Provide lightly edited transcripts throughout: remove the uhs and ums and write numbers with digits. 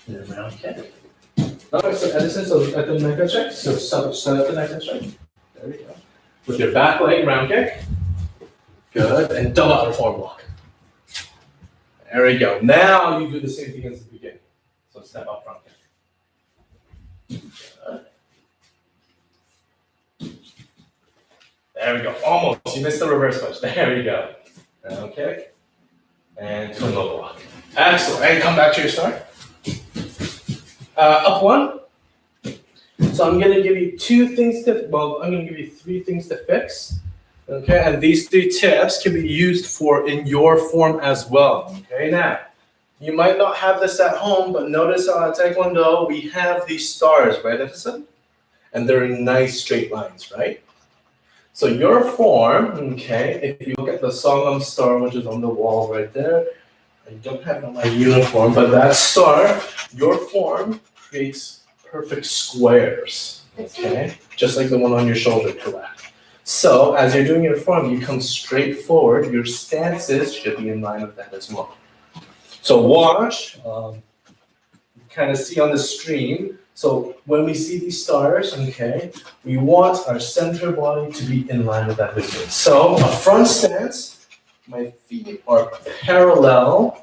And then round kick. Alright, so Edison, so at the neck check. So start at the neck check. There we go. With your back leg, round kick. Good. And double outer form block. There we go. Now you do the same thing as the beginning. So step up front kick. Good. There we go. Almost. You missed the reverse punch. There we go. Round kick. And twin low block. Excellent. And come back to your start. Up one. So I'm going to give you I'm going to give you 3 things to fix. Okay, and these 3 tips can be used in your form as well. Okay, now, you might not have this at home, but notice how at Taekwondo, we have these stars, right, Edison? And they're in nice straight lines, right? So your form, okay, if you look at the Songnam star, which is on the wall right there, I don't have it on my uniform, but that star, your form creates perfect squares, okay? Just like the one on your shoulder, correct? So as you're doing your form, you come straight forward. Your stances should be in line with that as well. So watch, kind of see on the stream. So when we see these stars, okay, we want our center body to be in line with that movement. So a front stance, my feet are parallel,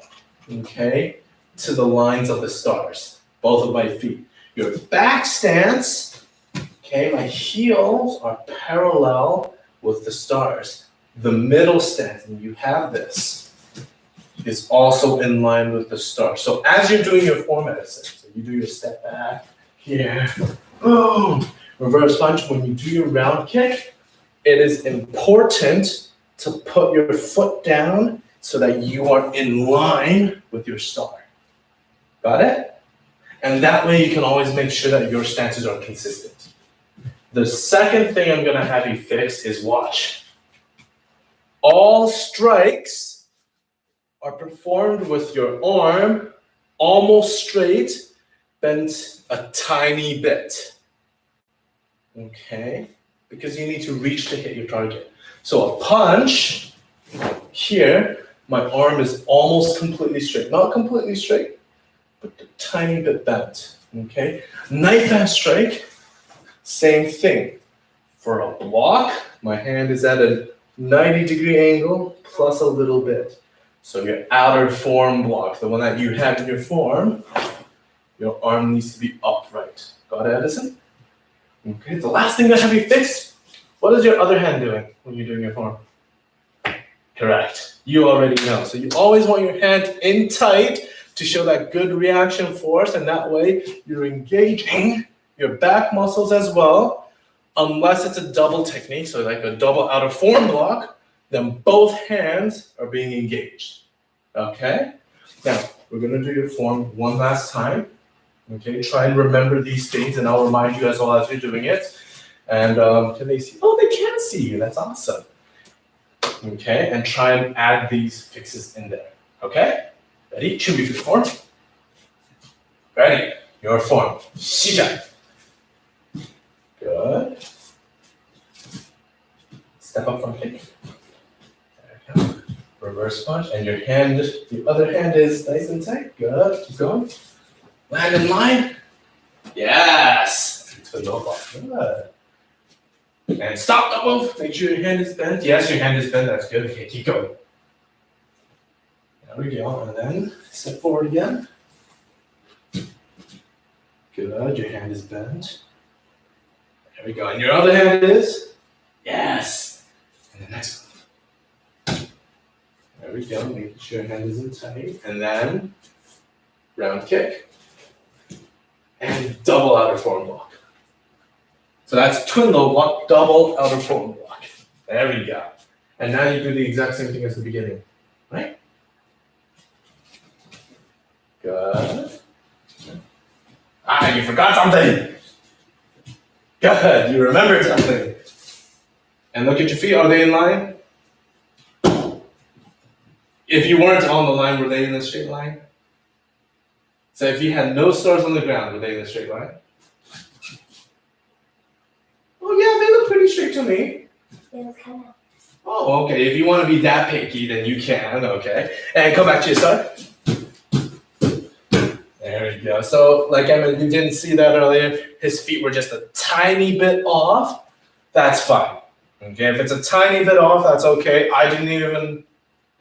okay, to the lines of the stars, both of my feet. Your back stance, okay, my heels are parallel with the stars. The middle stance, and you have this, is also in line with the stars. So as you're doing your form Edison, so you do your step back here, boom, reverse punch. When you do your round kick, it is important to put your foot down so that you are in line with your star. Got it? And that way you can always make sure that your stances are consistent. The second thing I'm going to have you fix is watch. All strikes are performed with your arm almost straight, bent a tiny bit. Okay? Because you need to reach to hit your target. So a punch, here, my arm is almost completely straight. Not completely straight, but a tiny bit bent. Okay? Knife hand strike, same thing. For a block, my hand is at a 90-degree angle plus a little bit. So your outer form block, the one that you have in your form, your arm needs to be upright. Got it, Edison? Okay, the last thing that have you fixed, what is your other hand doing when you're doing your form? Correct. You already know. So you always want your hand in tight to show that good reaction force, and that way you're engaging your back muscles as well. Unless it's a double technique, so like a double outer form block, then both hands are being engaged. Okay? Now, we're going to do your form one last time. Okay? Try and remember these things, and I'll remind you as well as you're doing it. And can they see? Oh, they can see you. That's awesome. Okay? And try and add these fixes in there. Okay? Ready? 준비 for the form. Ready? Your form. 시작. Good. Step up front kick. There we go. Reverse punch, and your other hand is nice and tight. Good. Keep going. Land in line. Yes. Good. And stop the move. Make sure your hand is bent. Yes, your hand is bent. That's good. Okay, keep going. There we go. And then step forward again. Good. Your hand is bent. There we go. And your other hand is? Yes. And the next one. There we go. Making sure your hand isn't tight. And then round kick. And double outer form block. So that's twin low block, double outer form block. There we go. And now you do the exact same thing as the beginning. Right? Good. Ah, you forgot something. Good, you remembered something. And look at your feet, are they in line? If you weren't on the line, were they in a straight line? So if you had no stars on the ground, were they in a straight line? Oh yeah, they look pretty straight to me. They look kind of. Oh, okay, if you want to be that picky, then you can, okay. And come back to your side. There There you go. So, like Emma, you didn't see that earlier. His feet were just a tiny bit off. That's fine. Okay, if it's a tiny bit off, that's okay. I didn't even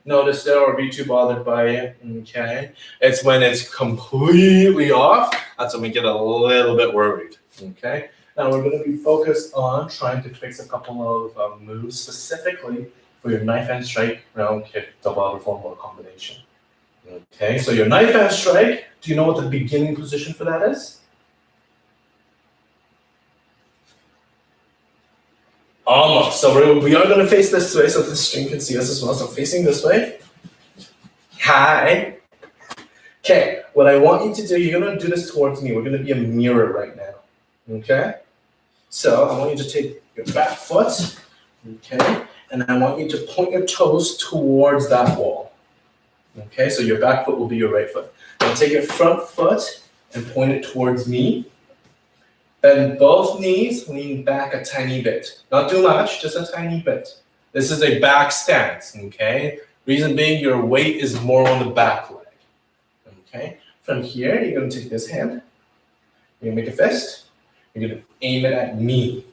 notice it or be too bothered by it. Okay, it's when it's completely off that's when we get a little bit worried. Okay, now we're going to be focused on trying to fix a couple of moves specifically for your knife and strike, round kick, double outer form, or combination. Okay, so your knife and strike. Do you know what the beginning position for that is? Almost. So we are going to face this way so the stream can see us as well. So facing this way. Hi. Okay, what I want you to do, you're going to do this towards me. We're going to be a mirror right now. Okay? So I want you to take your back foot. Okay? And I want you to point your toes towards that wall. Okay? So your back foot will be your right foot. Now take your front foot and point it towards me. Bend both knees, lean back a tiny bit. Not too much, just a tiny bit. This is a back stance, okay? Reason being, your weight is more on the back leg, okay? From here, you're gonna take this hand, you're gonna make a fist, you're gonna aim it at me,